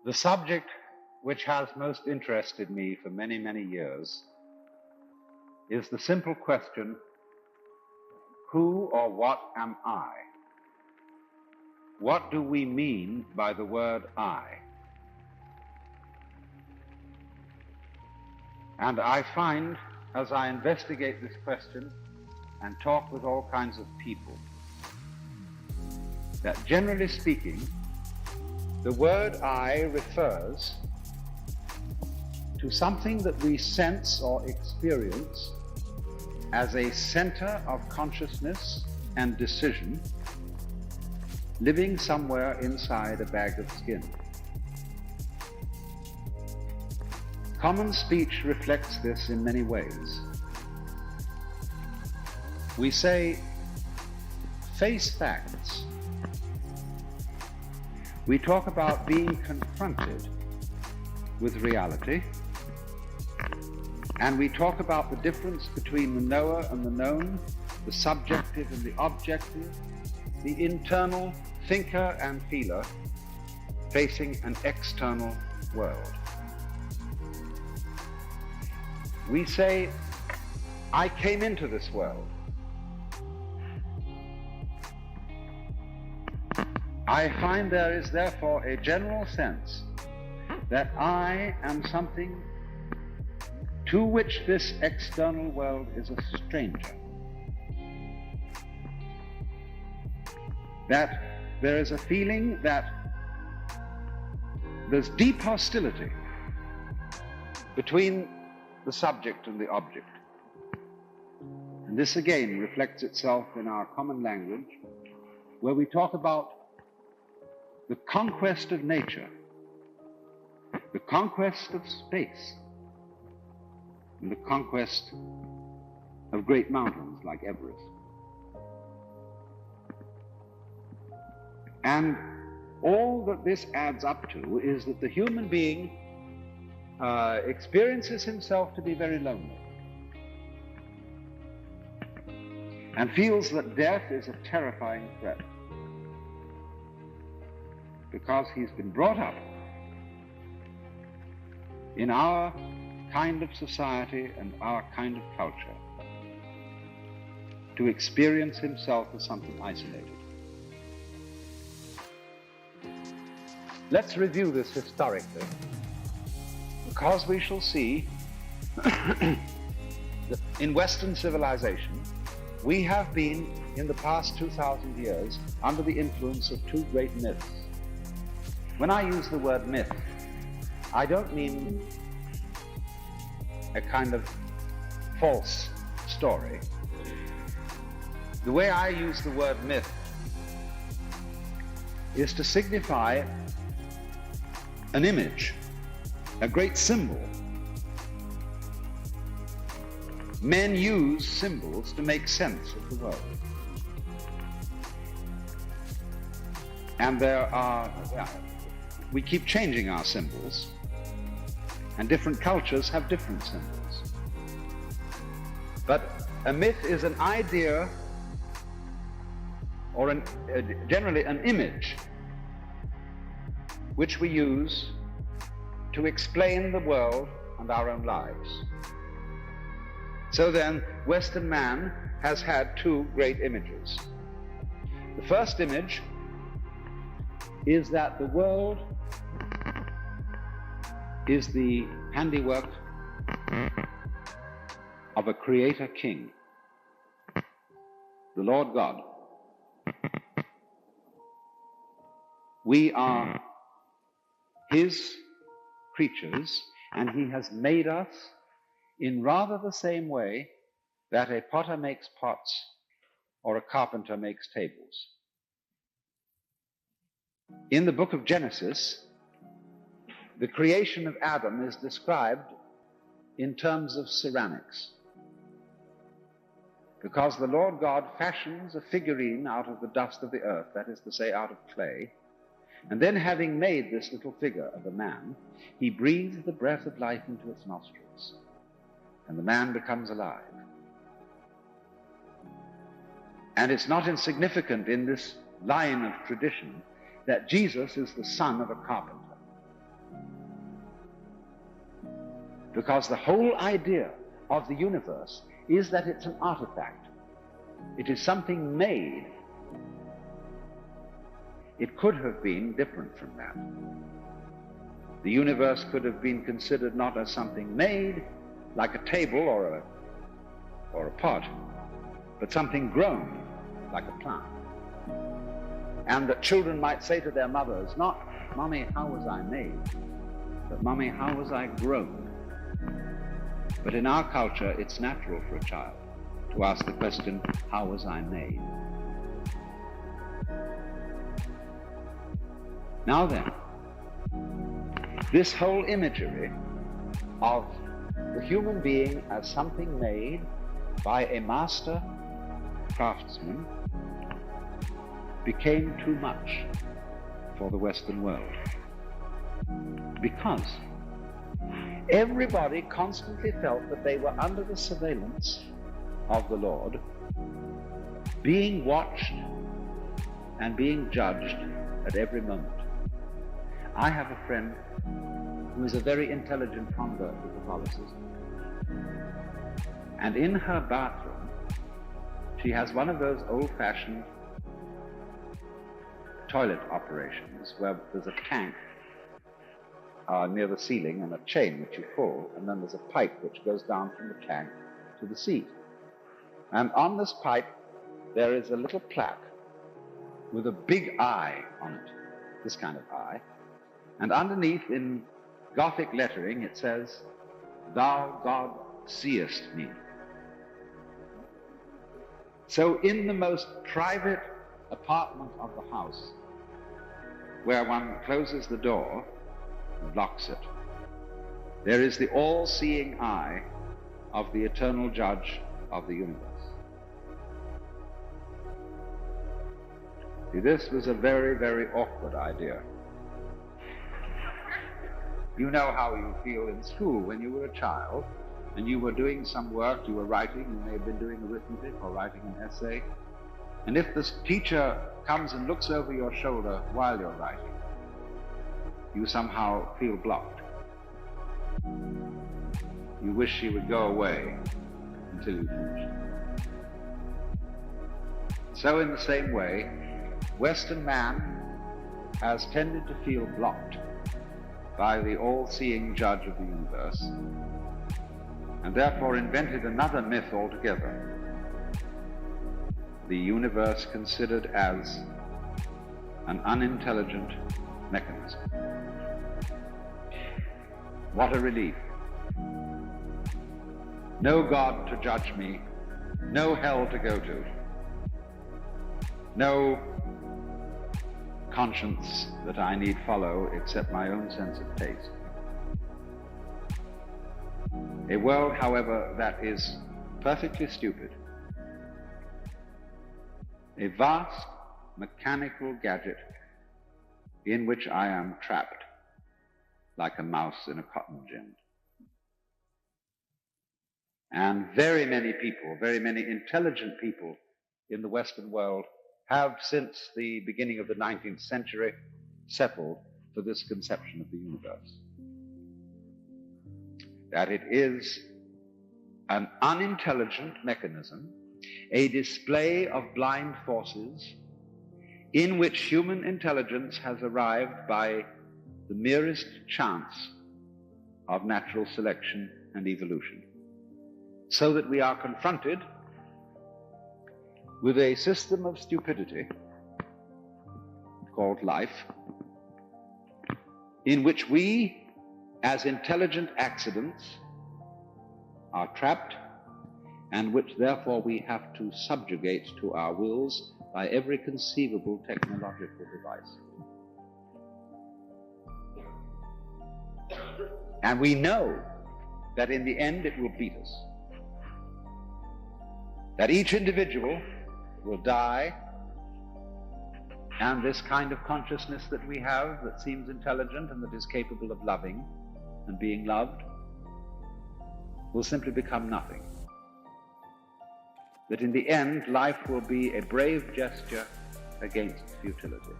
The subject which has most interested me for many, many years is the simple question, who or what am I? What do we mean by the word I? And I find, as I investigate this question and talk with all kinds of people, that generally speaking, the word I refers to something that we sense or experience as a center of consciousness and decision living somewhere inside a bag of skin. Common speech reflects this in many ways. We say, face facts. We talk about being confronted with reality, and we talk about the difference between the knower and the known, the subjective and the objective, the internal thinker and feeler facing an external world. We say, I came into this world. I find there is therefore a general sense that I am something to which this external world is a stranger. That there is a feeling that there's deep hostility between the subject and the object. And this again reflects itself in our common language, where we talk about the conquest of nature, the conquest of space, and the conquest of great mountains like Everest. And all that this adds up to is that the human being experiences himself to be very lonely and feels that death is a terrifying threat, because he's been brought up in our kind of society and our kind of culture to experience himself as something isolated. Let's review this historically, because we shall see that in Western civilization we have been, in the past 2,000 years, under the influence of two great myths. When I use the word myth, I don't mean a kind of false story. The way I use the word myth is to signify an image, a great symbol. Men use symbols to make sense of the world. And we keep changing our symbols, and different cultures have different symbols. But a myth is an idea, or generally an image, which we use to explain the world and our own lives. So then, Western man has had two great images. The first image is that the world is the handiwork of a creator king, the Lord God. We are his creatures, and he has made us in rather the same way that a potter makes pots or a carpenter makes tables. In the book of Genesis, the creation of Adam is described in terms of ceramics, because the Lord God fashions a figurine out of the dust of the earth, that is to say, out of clay, and then, having made this little figure of a man, he breathes the breath of life into its nostrils, and the man becomes alive. And it's not insignificant in this line of tradition that Jesus is the son of a carpenter. Because the whole idea of the universe is that it's an artifact. It is something made. It could have been different from that. The universe could have been considered not as something made, like a table or a pot, but something grown, like a plant. And that children might say to their mothers, not, "Mommy, how was I made?" but, "Mommy, how was I grown?" But in our culture, it's natural for a child to ask the question, "How was I made?" Now then, this whole imagery of the human being as something made by a master craftsman became too much for the Western world, because everybody constantly felt that they were under the surveillance of the Lord, being watched and being judged at every moment. I have a friend who is a very intelligent convert to Catholicism, and in her bathroom she has one of those old-fashioned toilet operations where there's a tank near the ceiling and a chain which you pull, and then there's a pipe which goes down from the tank to the seat. And on this pipe there is a little plaque with a big eye on it, this kind of eye, and underneath in Gothic lettering it says, "Thou God seest me." So in the most private apartment of the house, where one closes the door and locks it, there is the all-seeing eye of the eternal judge of the universe. See, this was a very, very awkward idea. You know how you feel in school when you were a child and you were doing some work, you were writing, you may have been doing arithmetic or writing an essay, and if this teacher comes and looks over your shoulder while you're writing, you somehow feel blocked. You wish she would go away until you finish. So in the same way, Western man has tended to feel blocked by the all-seeing judge of the universe, and therefore invented another myth altogether. The universe considered as an unintelligent mechanism. What a relief. No God to judge me, no hell to go to, no conscience that I need follow except my own sense of taste. A world, however, that is perfectly stupid. A vast mechanical gadget in which I am trapped like a mouse in a cotton gin. And very many people, very many intelligent people in the Western world have, since the beginning of the 19th century, settled for this conception of the universe. That it is an unintelligent mechanism, a display of blind forces in which human intelligence has arrived by the merest chance of natural selection and evolution, so that we are confronted with a system of stupidity called life, in which we, as intelligent accidents, are trapped, and which therefore we have to subjugate to our wills by every conceivable technological device. And we know that in the end it will beat us, that each individual will die, and this kind of consciousness that we have that seems intelligent and that is capable of loving and being loved will simply become nothing. That in the end life will be a brave gesture against futility.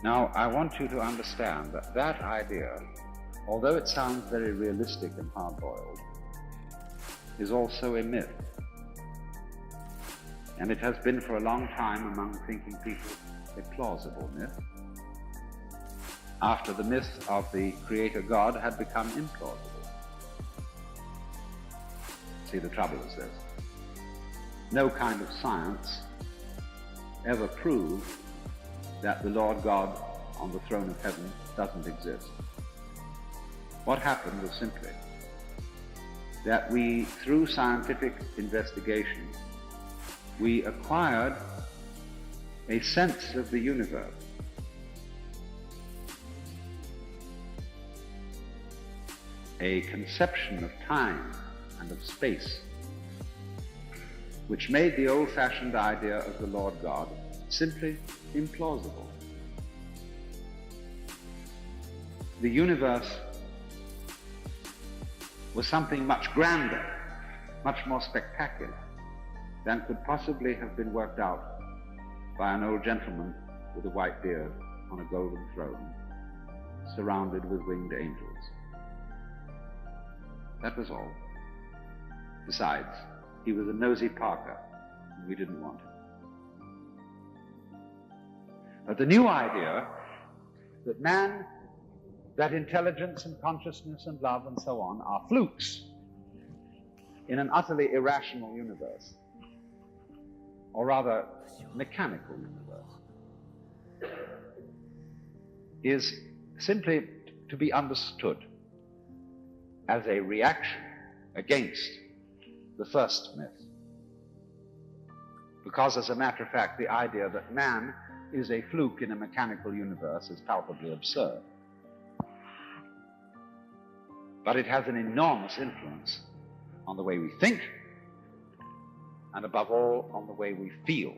Now I want you to understand that that idea although it sounds very realistic and hard-boiled, is also a myth. And it has been for a long time among thinking people a plausible myth, after the myth of the Creator God had become implausible. See, the trouble is this: no kind of science ever proved that the Lord God on the throne of heaven doesn't exist. What happened was simply that we, through scientific investigation, we acquired a sense of the universe. A conception of time and of space, which made the old-fashioned idea of the Lord God simply implausible. The universe was something much grander, much more spectacular than could possibly have been worked out by an old gentleman with a white beard on a golden throne, surrounded with winged angels. That was all. Besides, he was a nosy Parker, and we didn't want him. But the new idea that man, that intelligence and consciousness and love and so on are flukes in an utterly irrational universe, or rather mechanical universe, is simply to be understood as a reaction against the first myth. Because, as a matter of fact, the idea that man is a fluke in a mechanical universe is palpably absurd. But it has an enormous influence on the way we think, and above all, on the way we feel.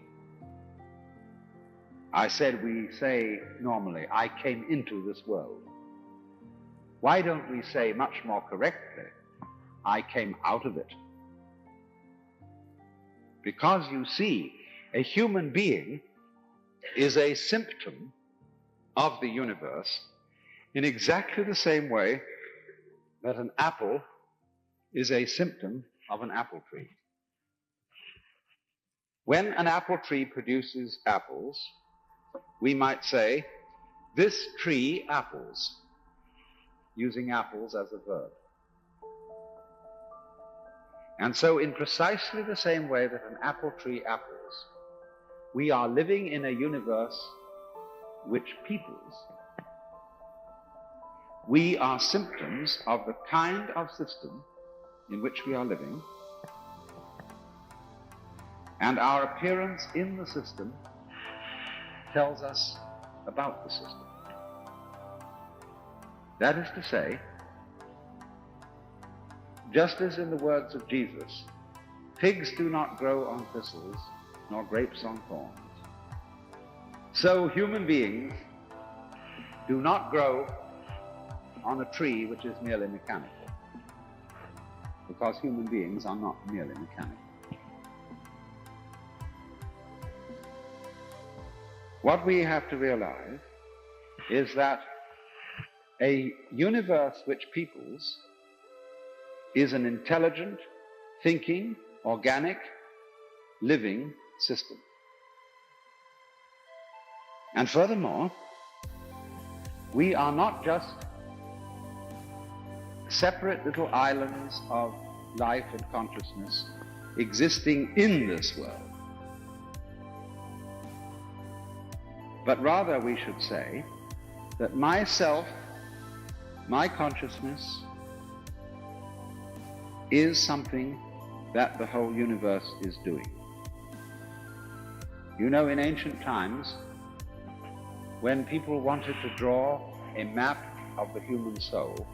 I said we say normally, I came into this world. Why don't we say much more correctly, I came out of it? Because, you see, a human being is a symptom of the universe in exactly the same way that an apple is a symptom of an apple tree. When an apple tree produces apples, we might say, this tree apples, using apples as a verb. And so, in precisely the same way that an apple tree apples, we are living in a universe which peoples. We are symptoms of the kind of system in which we are living, and our appearance in the system tells us about the system. That is to say, just as in the words of Jesus, figs do not grow on thistles, nor grapes on thorns, so human beings do not grow on a tree which is merely mechanical, because human beings are not merely mechanical. What we have to realize is that a universe which peoples is an intelligent, thinking, organic, living system. And furthermore, we are not just separate little islands of life and consciousness existing in this world, but rather we should say that myself, my consciousness, is something that the whole universe is doing. You know, in ancient times, when people wanted to draw a map of the human soul,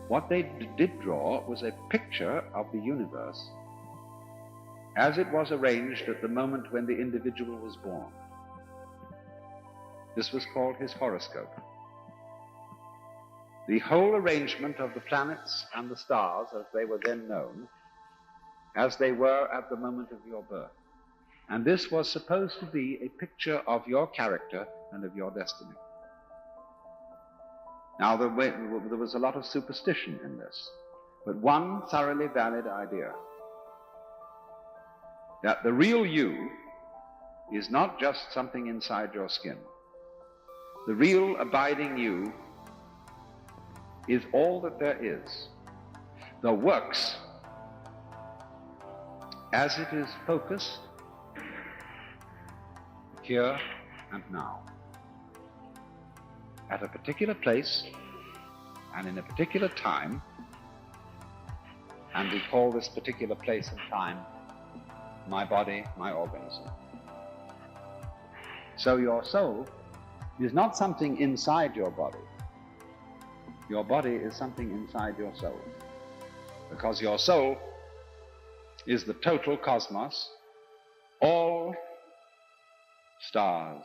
what they did draw was a picture of the universe as it was arranged at the moment when the individual was born. This was called his horoscope. The whole arrangement of the planets and the stars, as they were then known, as they were at the moment of your birth. And this was supposed to be a picture of your character and of your destiny. Now, there was a lot of superstition in this, but one thoroughly valid idea, that the real you is not just something inside your skin. The real abiding you is all that there is. The works, as it is focused here and now, at a particular place and in a particular time, and we call this particular place and time my body, my organism. So your soul is not something inside your body. Your body is something inside your soul, because your soul is the total cosmos, all stars,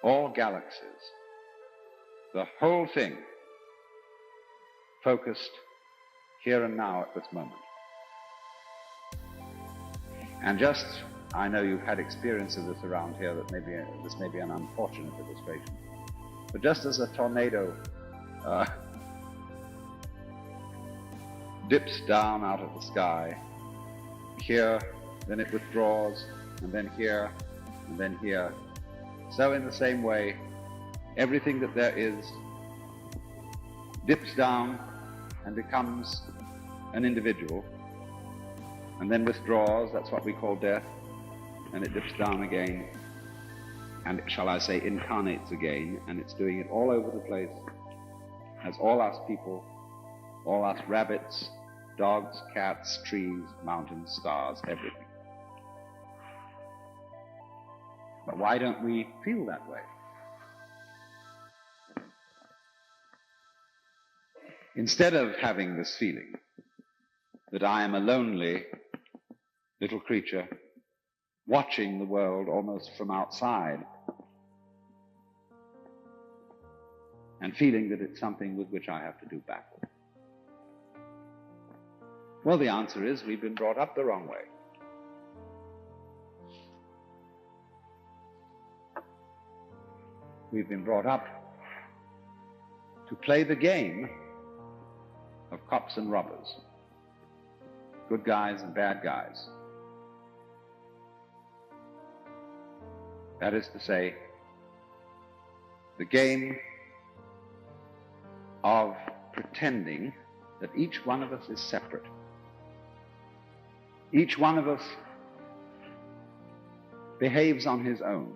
all galaxies, the whole thing focused here and now at this moment. And just, I know you've had experience of this around here, that this may be an unfortunate illustration, but just as a tornado dips down out of the sky, here, then it withdraws, and then here, and then here, so in the same way, everything that there is dips down and becomes an individual, and then withdraws. That's what we call death, and it dips down again, and shall I say incarnates again, and it's doing it all over the place, as all us people, all us rabbits, dogs, cats, trees, mountains, stars, everything. But why don't we feel that way? Instead of having this feeling that I am a lonely little creature watching the world almost from outside and feeling that it's something with which I have to do battle. Well, the answer is we've been brought up the wrong way. We've been brought up to play the game of cops and robbers, good guys and bad guys. That is to say, the game of pretending that each one of us is separate. Each one of us behaves on his own.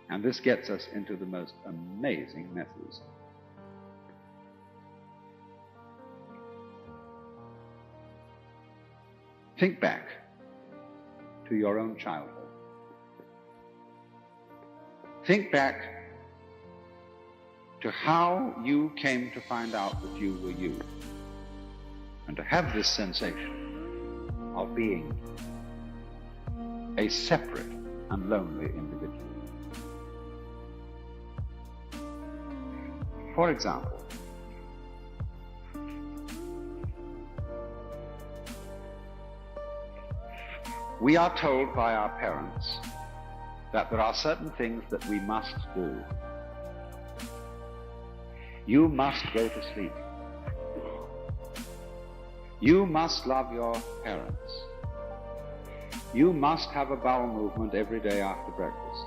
And this gets us into the most amazing messes. Think back to your own childhood. Think back to how you came to find out that you were you, and to have this sensation of being a separate and lonely individual. For example, we are told by our parents that there are certain things that we must do. You must go to sleep. You must love your parents. You must have a bowel movement every day after breakfast.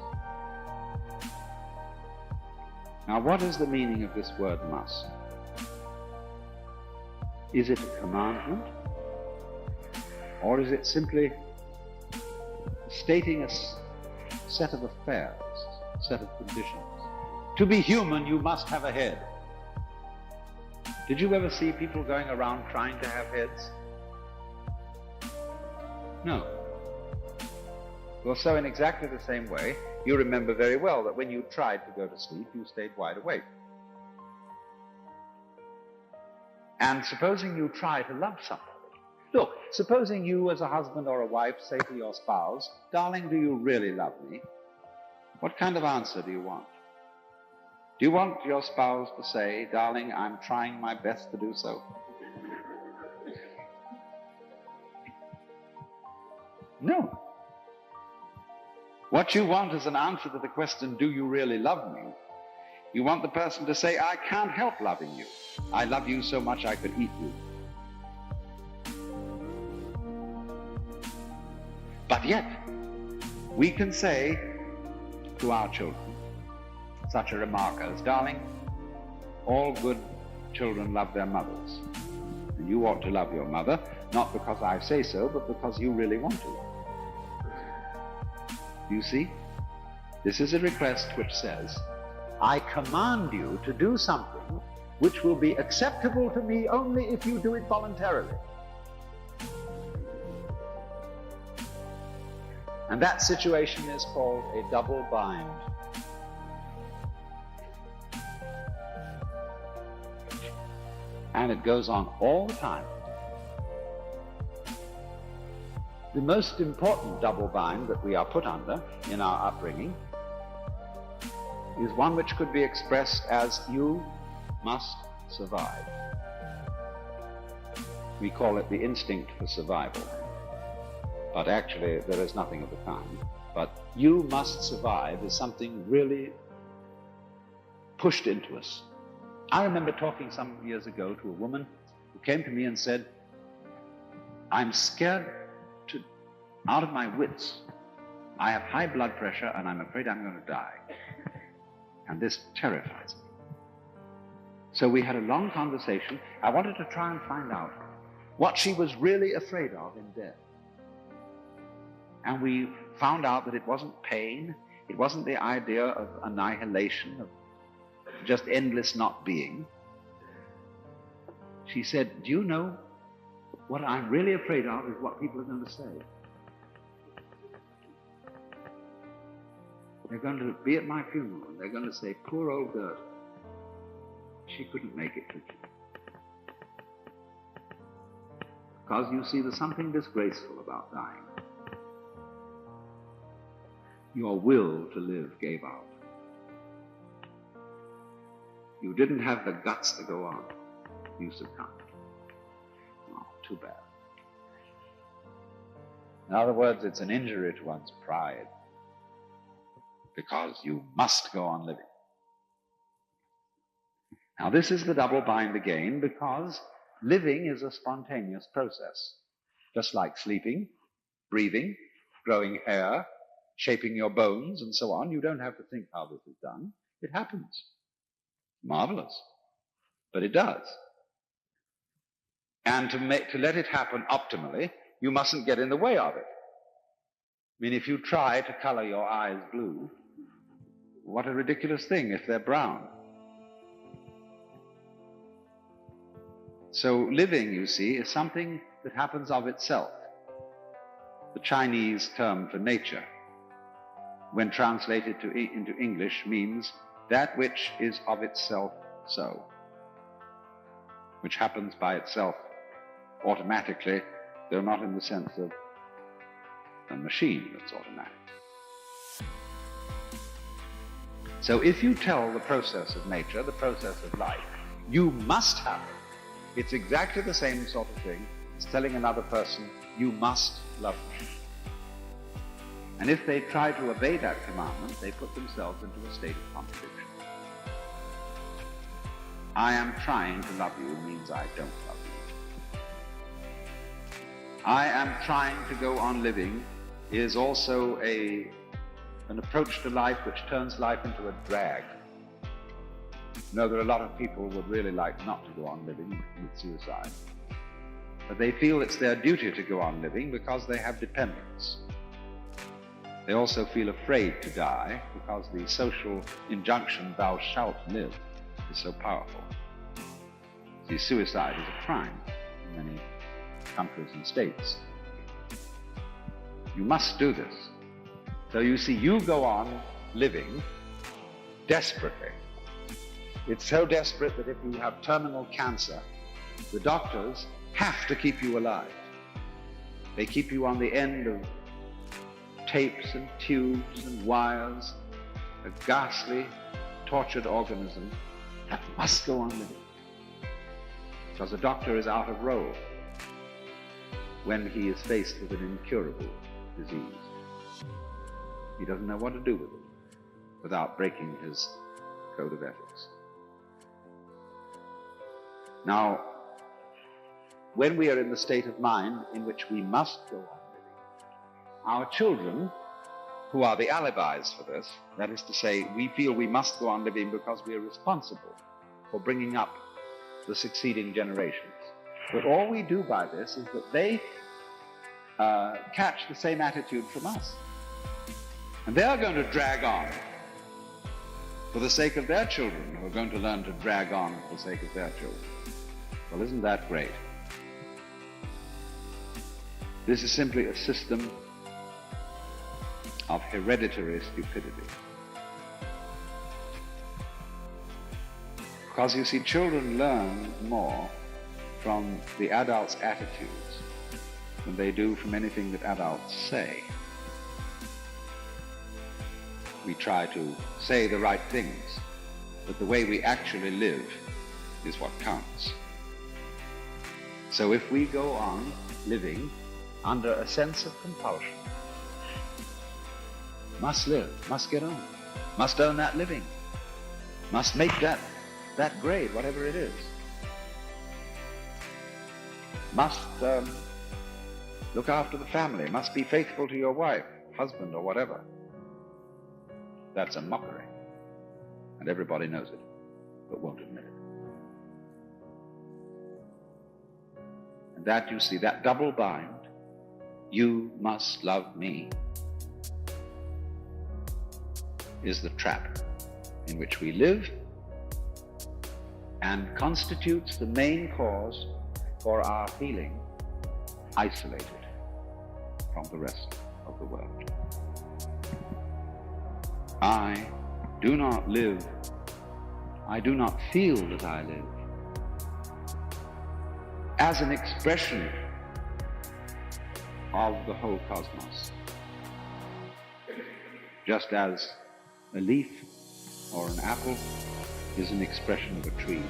Now, what is the meaning of this word must? Is it a commandment? Or is it simply stating a set of affairs, a set of conditions? To be human, you must have a head. Did you ever see people going around trying to have heads? No. Well, so in exactly the same way, you remember very well that when you tried to go to sleep, you stayed wide awake. And supposing you try to love somebody. Look, supposing you as a husband or a wife say to your spouse, "Darling, do you really love me?" What kind of answer do you want? Do you want your spouse to say, "Darling, I'm trying my best to do so"? No. What you want is an answer to the question, do you really love me? You want the person to say, I can't help loving you. I love you so much I could eat you. But yet, we can say to our children such a remark as, darling, all good children love their mothers. And you ought to love your mother, not because I say so, but because you really want to. You see? This is a request which says, I command you to do something which will be acceptable to me only if you do it voluntarily. And that situation is called a double bind. And it goes on all the time. The most important double bind that we are put under in our upbringing is one which could be expressed as, you must survive. We call it the instinct for survival. But actually, there is nothing of the kind. But you must survive is something really pushed into us. I remember talking some years ago to a woman who came to me and said, I'm scared out of my wits. I have high blood pressure and I'm afraid I'm going to die. And this terrifies me. So we had a long conversation. I wanted to try and find out what she was really afraid of in death. And we found out that it wasn't pain, it wasn't the idea of annihilation, of just endless not being. She said, do you know, what I'm really afraid of is what people are going to say. They're going to be at my funeral and they're going to say, poor old Gerda, she couldn't make it, could she? Because you see, there's something disgraceful about dying. Your will to live gave out. You didn't have the guts to go on. You succumbed. Oh, too bad. In other words, it's an injury to one's pride, because you must go on living. Now, this is the double bind again, because living is a spontaneous process. Just like sleeping, breathing, growing hair, shaping your bones, and so on. You don't have to think how this is done. It happens. Marvelous. But it does. And to let it happen optimally, you mustn't get in the way of it. I mean, if you try to color your eyes blue, what a ridiculous thing if they're brown. So living, you see, is something that happens of itself. The Chinese term for nature, when translated into English, means that which is of itself so, which happens by itself automatically, though not in the sense of a machine that's automatic. So if you tell the process of nature, the process of life, you must have it, it's exactly the same sort of thing as telling another person, you must love me. And if they try to obey that commandment, they put themselves into a state of contradiction. I am trying to love you means I don't love you. I am trying to go on living is also an approach to life which turns life into a drag. You know, there are a lot of people who would really like not to go on living and commit suicide. But they feel it's their duty to go on living because they have dependents. They also feel afraid to die because the social injunction, thou shalt live, is so powerful. See, suicide is a crime in many countries and states. You must do this. So you see, you go on living desperately. It's so desperate that if you have terminal cancer, the doctors have to keep you alive. They keep you on the end of tapes and tubes and wires, a ghastly, tortured organism that must go on living. Because the doctor is out of role when he is faced with an incurable disease. He doesn't know what to do with it without breaking his code of ethics. Now, when we are in the state of mind in which we must go on living, our children, who are the alibis for this, that is to say, we feel we must go on living because we are responsible for bringing up the succeeding generations. But all we do by this is that they catch the same attitude from us. And they are going to drag on for the sake of their children, who are going to learn to drag on for the sake of their children. Well, isn't that great? This is simply a system of hereditary stupidity. Because you see, children learn more from the adults' attitudes than they do from anything that adults say. We try to say the right things, but the way we actually live is what counts. So if we go on living under a sense of compulsion, must live, must get on, must earn that living, must make that grade, whatever it is, must look after the family, must be faithful to your wife, husband, or whatever. That's a mockery, and everybody knows it, but won't admit it. And that, you see, that double bind, you must love me, is the trap in which we live and constitutes the main cause for our feeling isolated from the rest of the world. I do not live, I do not feel that I live as an expression of the whole cosmos, just as a leaf or an apple is an expression of a tree.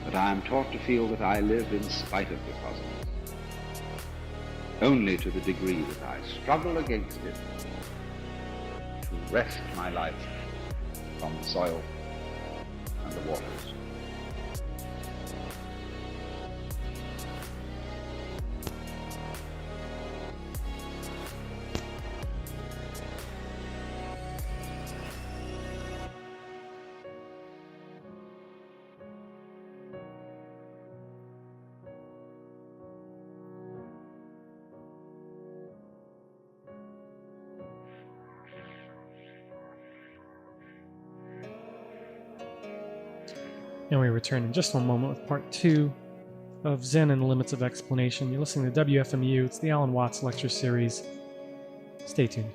But I am taught to feel that I live in spite of the cosmos, only to the degree that I struggle against it to wrest my life from the soil and the waters. And we return in just one moment with part 2 of Zen and the Limits of Explanation. You're listening to WFMU. It's the Alan Watts Lecture Series. Stay tuned.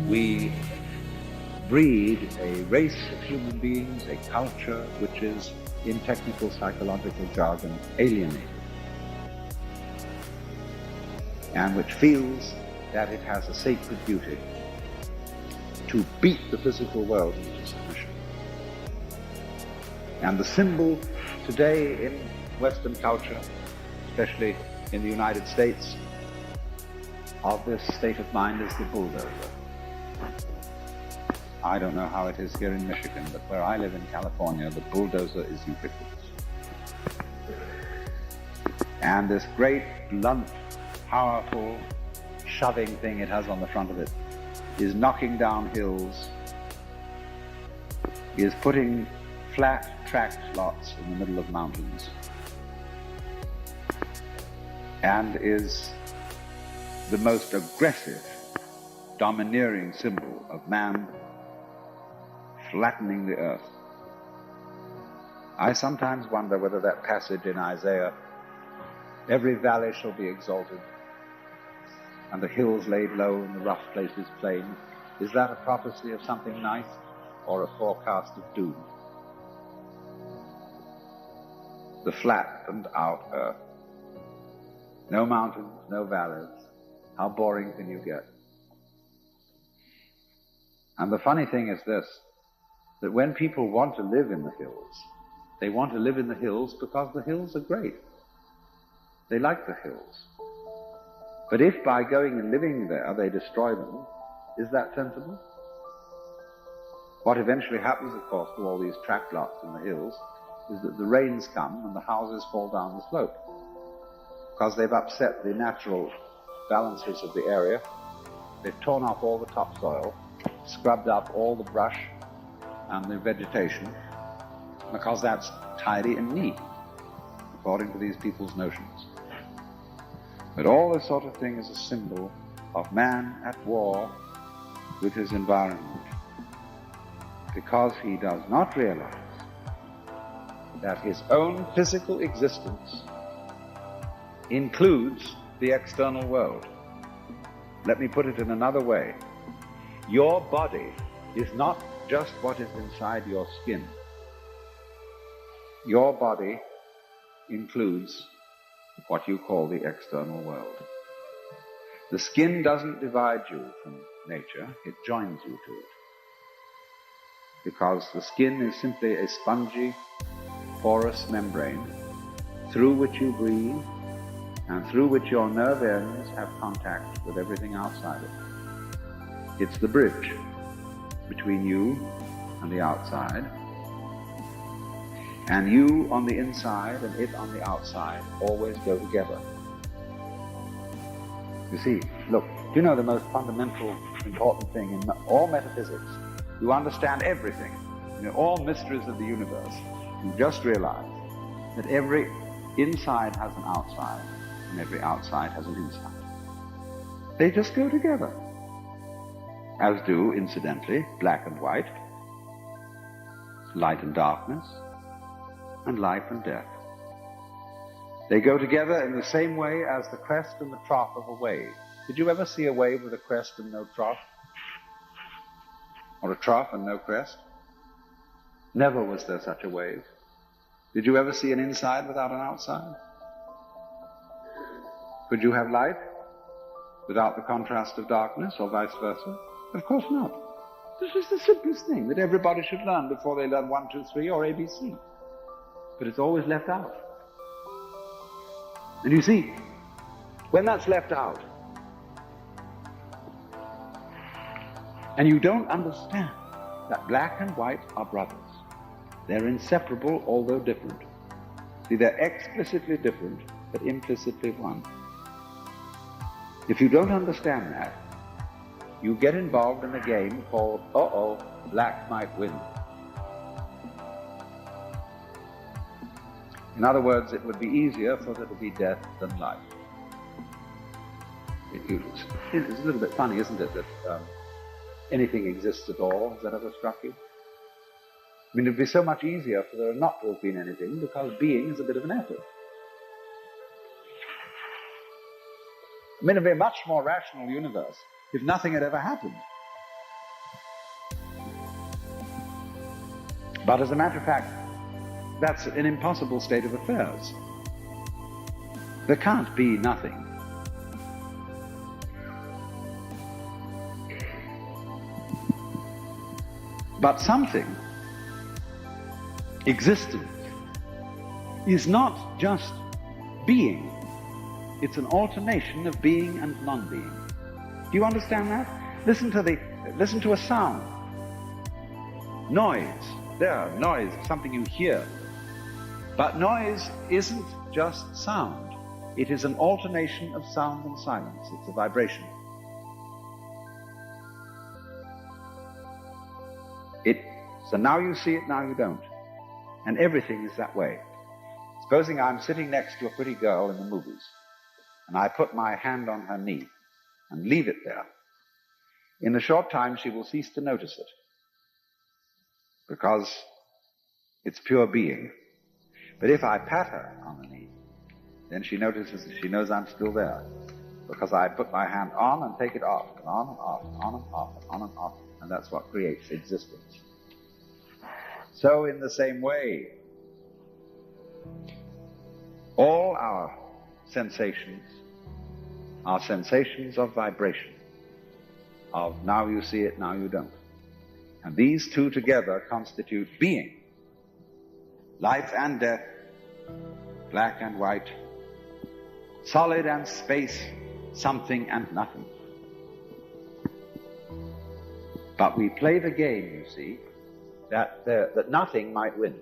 We breed a race of human beings, a culture which is, in technical psychological jargon, alienated, and which feels that it has a sacred duty to beat the physical world into submission. And the symbol today in Western culture, especially in the United States, of this state of mind is the bulldozer. I don't know how it is here in Michigan, but where I live in California, the bulldozer is ubiquitous. And this great, blunt, powerful, shoving thing it has on the front of it is knocking down hills, is putting flat tract lots in the middle of mountains, and is the most aggressive, domineering symbol of man flattening the earth. I sometimes wonder whether that passage in Isaiah, every valley shall be exalted, and the hills laid low and the rough places plain, is that a prophecy of something nice or a forecast of doom? The flattened out earth. No mountains, no valleys. How boring can you get? And the funny thing is this, that when people want to live in the hills, they want to live in the hills because the hills are great. They like the hills. But if by going and living there they destroy them, is that sensible? What eventually happens, of course, to all these tract lots in the hills is that the rains come and the houses fall down the slope because they've upset the natural balances of the area. They've torn off all the topsoil, scrubbed up all the brush and the vegetation, because that's tidy and neat, according to these people's notions. But all this sort of thing is a symbol of man at war with his environment, because he does not realize that his own physical existence includes the external world. Let me put it in another way. Your body is not just what is inside your skin. Your body includes what you call the external world. The skin doesn't divide you from nature, it joins you to it. Because the skin is simply a spongy, porous membrane through which you breathe and through which your nerve ends have contact with everything outside it. It's the bridge between you and the outside, and you on the inside and it on the outside always go together. You see, look, do you know the most fundamental, important thing in all metaphysics? You understand everything, all mysteries of the universe. You just realize that every inside has an outside, and every outside has an inside. They just go together, as do, incidentally, black and white, light and darkness, and life and death. They go together in the same way as the crest and the trough of a wave. Did you ever see a wave with a crest and no trough? Or a trough and no crest? Never was there such a wave. Did you ever see an inside without an outside? Could you have light without the contrast of darkness, or vice versa? Of course not. This is the simplest thing that everybody should learn before they learn 1, 2, 3 or ABC. But it's always left out. And you see, when that's left out, and you don't understand that black and white are brothers, they're inseparable although different. See, they're explicitly different, but implicitly one. If you don't understand that, you get involved in a game called, black might win. In other words, it would be easier for there to be death than life. It's a little bit funny, isn't it, that anything exists at all? Has that ever struck you? I mean, it would be so much easier for there not to have been anything, because being is a bit of an effort. I mean, it would be a much more rational universe if nothing had ever happened. But as a matter of fact, that's an impossible state of affairs. There can't be nothing. But something, existence, is not just being. It's an alternation of being and non-being. Do you understand that? Listen to a sound. Noise. Noise is something you hear. But noise isn't just sound. It is an alternation of sound and silence. It's a vibration. So now you see it, now you don't. And everything is that way. Supposing I'm sitting next to a pretty girl in the movies, and I put my hand on her knee and leave it there. In a short time, she will cease to notice it. because it's pure being. But if I pat her on the knee, then she notices that she knows I'm still there, because I put my hand on and take it off, and on and off, on and off, on and off, and that's what creates existence. So in the same way, all our sensations are sensations of vibration, of now you see it, now you don't. And these two together constitute being. Life and death, black and white, solid and space, something and nothing. But we play the game, you see, that nothing might win.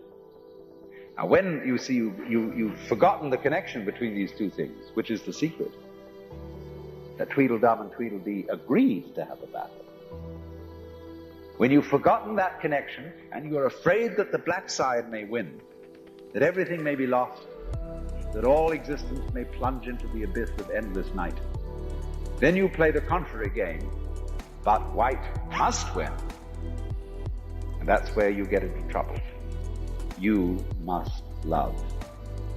Now when you see you've forgotten the connection between these two things, which is the secret, that Tweedledum and Tweedledee agreed to have a battle. When you've forgotten that connection and you're afraid that the black side may win, that everything may be lost, that all existence may plunge into the abyss of endless night, then you play the contrary game, but white must win. And that's where you get into trouble. You must love.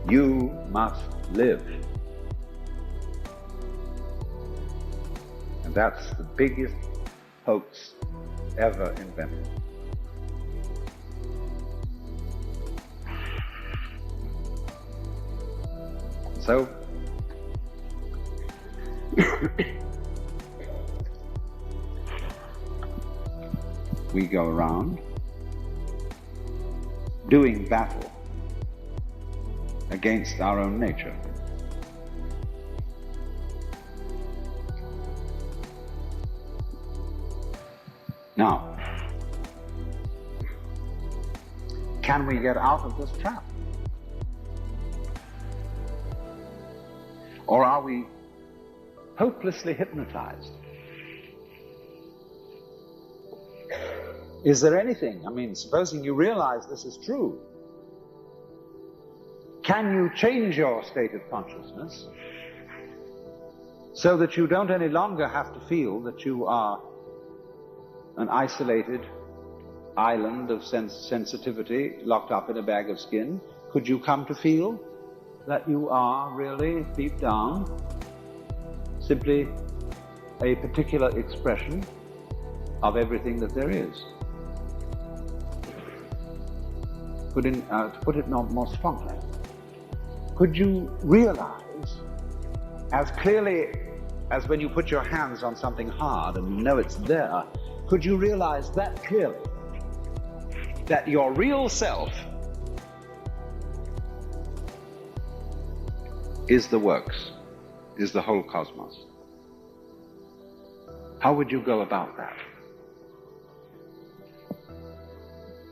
You must live. And that's the biggest hoax ever invented. So, we go around doing battle against our own nature. Now, can we get out of this trap? Or are we hopelessly hypnotized? Is there anything, supposing you realize this is true, can you change your state of consciousness so that you don't any longer have to feel that you are an isolated island of sensitivity locked up in a bag of skin? Could you come to feel that you are really, deep down, simply a particular expression of everything that there is? To put it more strongly, could you realize as clearly as when you put your hands on something hard and you know it's there, could you realize that clearly, that your real self is the works, is the whole cosmos? How would you go about that?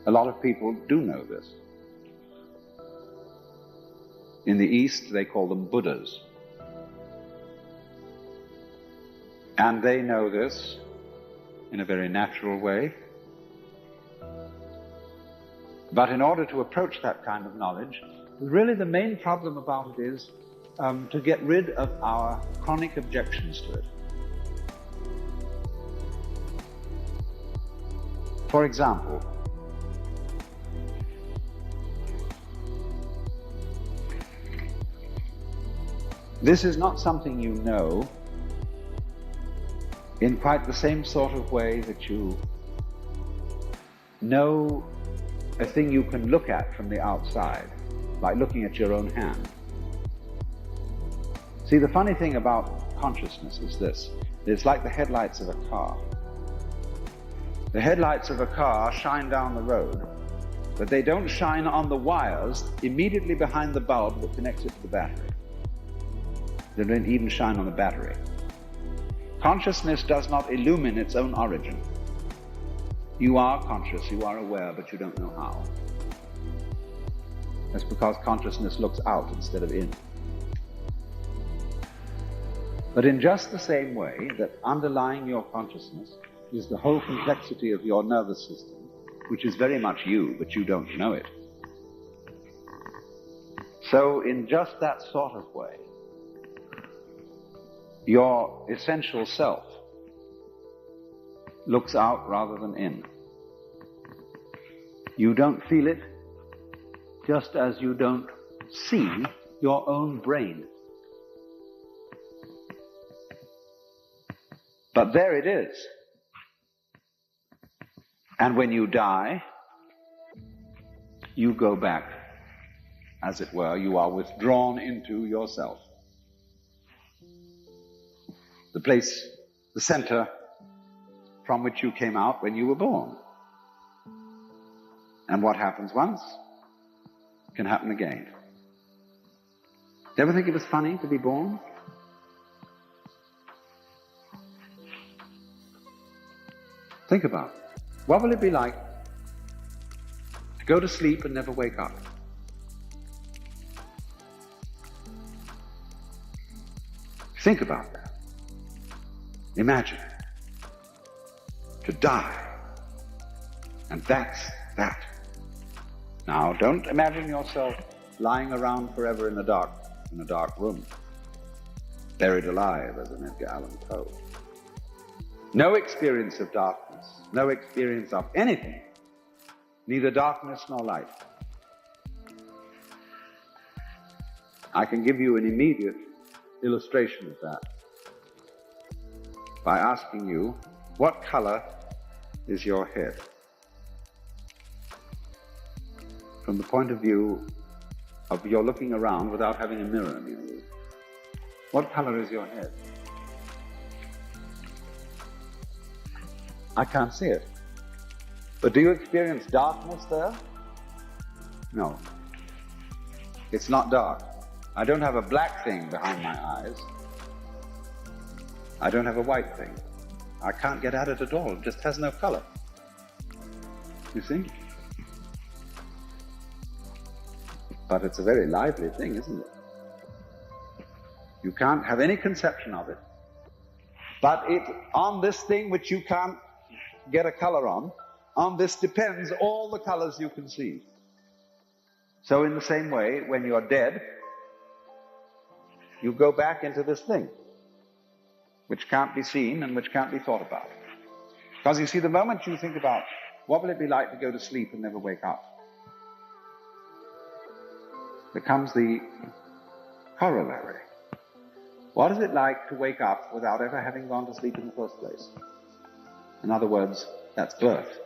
A lot of people do know this. In the East, they call them Buddhas. And they know this in a very natural way. But in order to approach that kind of knowledge, really the main problem about it is to get rid of our chronic objections to it. For example, this is not something you know in quite the same sort of way that you know a thing you can look at from the outside, like looking at your own hand. See, the funny thing about consciousness is this. It's like the headlights of a car. The headlights of a car shine down the road, but they don't shine on the wires immediately behind the bulb that connects it to the battery. They don't even shine on the battery. Consciousness does not illumine its own origin. You are conscious, you are aware, but you don't know how. That's because consciousness looks out instead of in. But in just the same way that underlying your consciousness is the whole complexity of your nervous system, which is very much you, but you don't know it. So in just that sort of way, your essential self looks out rather than in. You don't feel it, just as you don't see your own brain. But there it is. And when you die, you go back, as it were, you are withdrawn into yourself. The place, the center from which you came out when you were born. And what happens once can happen again. Do you ever think it was funny to be born? Think about it. What will it be like to go to sleep and never wake up? Think about that. Imagine to die. And that's that. Now, don't imagine yourself lying around forever in a dark room, buried alive, as in Edgar Allan Poe. No experience of darkness, no experience of anything, neither darkness nor light. I can give you an immediate illustration of that by asking you, what color is your head? From the point of view of you're looking around without having a mirror near you. What color is your head? I can't see it. But do you experience darkness there? No. It's not dark. I don't have a black thing behind my eyes. I don't have a white thing. I can't get at it at all. It just has no color. You see? But it's a very lively thing, isn't it? You can't have any conception of it. But on this thing which you can't get a color on this depends all the colors you can see. So in the same way, when you're dead, you go back into this thing, which can't be seen and which can't be thought about. Because you see, the moment you think about what will it be like to go to sleep and never wake up, becomes the corollary. What is it like to wake up without ever having gone to sleep in the first place? In other words, that's birth.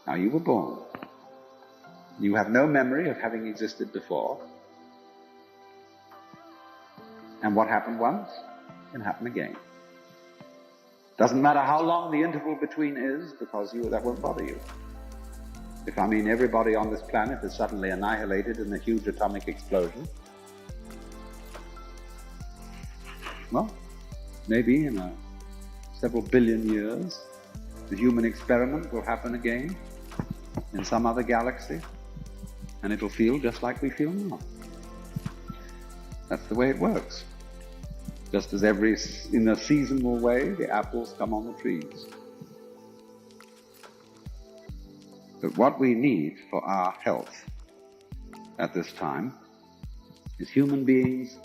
Now you were born. You have no memory of having existed before. And what happened once can happen again. Doesn't matter how long the interval between is, because that won't bother you. If everybody on this planet is suddenly annihilated in a huge atomic explosion, well, maybe in several billion years, the human experiment will happen again in some other galaxy, and it'll feel just like we feel now. That's the way it works. Just as in a seasonal way, the apples come on the trees. But what we need for our health at this time is human beings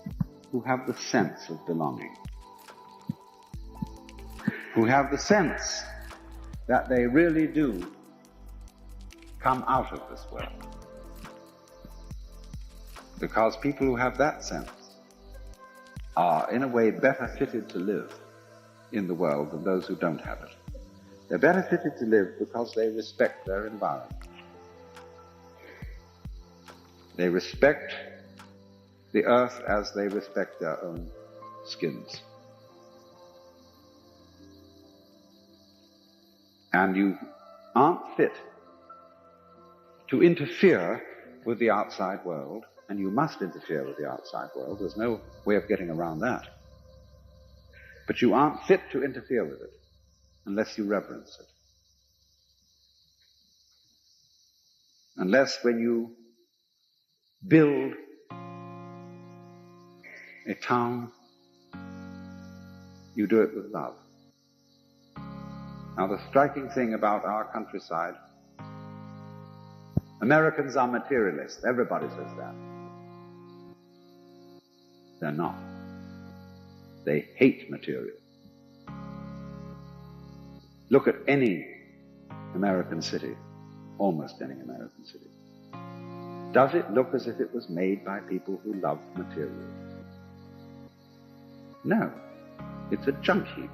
who have the sense of belonging, who have the sense that they really do come out of this world. Because people who have that sense are, in a way, better fitted to live in the world than those who don't have it. They're better fitted to live because they respect their environment. They respect the earth as they respect their own skins. And you aren't fit to interfere with the outside world, and you must interfere with the outside world. There's no way of getting around that. But you aren't fit to interfere with it unless you reverence it. Unless when you build a town, you do it with love. Now, the striking thing about our countryside, Americans are materialists. Everybody says that. They're not. They hate material. Look at any American city, almost any American city, does it look as if it was made by people who loved materials? No, it's a junk heap.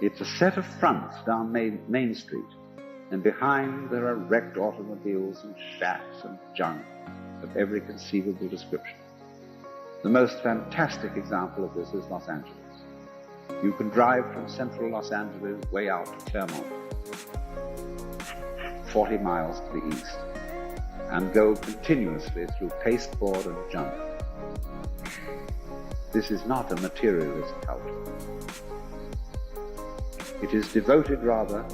It's a set of fronts down Main Street, and behind there are wrecked automobiles and shacks and junk of every conceivable description. The most fantastic example of this is Los Angeles. You can drive from central Los Angeles way out to Claremont, 40 miles to the east, and go continuously through pasteboard and junk. This is not a materialist culture. It is devoted rather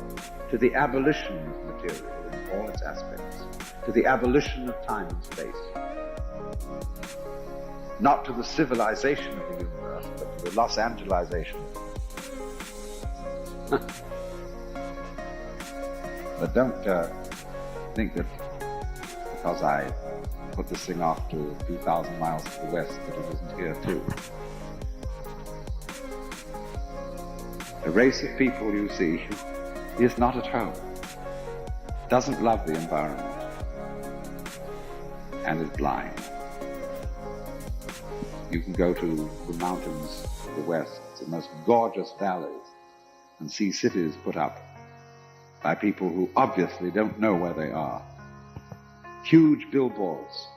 to the abolition of material in all its aspects, to the abolition of time and space. Not to the civilization of the universe, but to the Los Angelization. But don't think that because I put this thing off to a few thousand miles to the west that it isn't here too. A race of people, you see, is not at home, doesn't love the environment, and is blind. You can go to the mountains of the west, the most gorgeous valleys, and see cities put up by people who obviously don't know where they are. Huge billboards,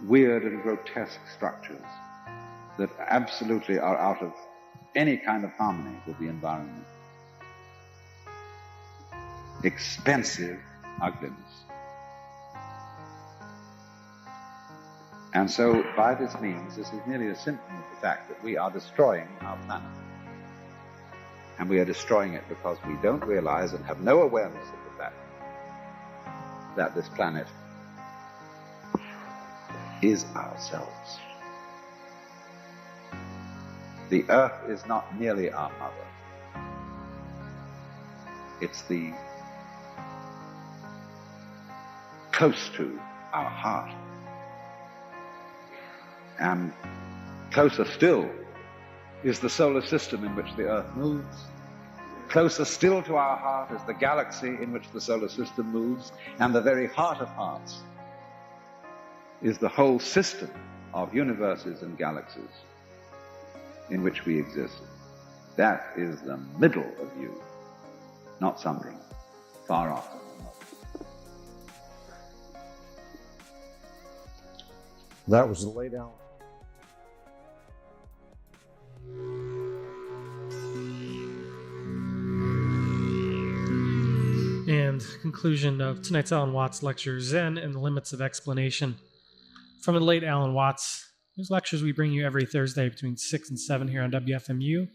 weird and grotesque structures that absolutely are out of any kind of harmony with the environment. Expensive ugliness. And so, by this means, this is merely a symptom of the fact that we are destroying our planet. And we are destroying it because we don't realize and have no awareness of the fact that this planet is ourselves. The earth is not merely our mother. It's the close to our heart. And closer still is the solar system in which the earth moves. Closer still to our heart is the galaxy in which the solar system moves. And the very heart of hearts is the whole system of universes and galaxies in which we exist. That is the middle of you, not something far off. That was the late Alan. And conclusion of tonight's Alan Watts lecture, Zen and the Limits of Explanation. From the late Alan Watts. These lectures we bring you every Thursday between 6 and 7 here on WFMU.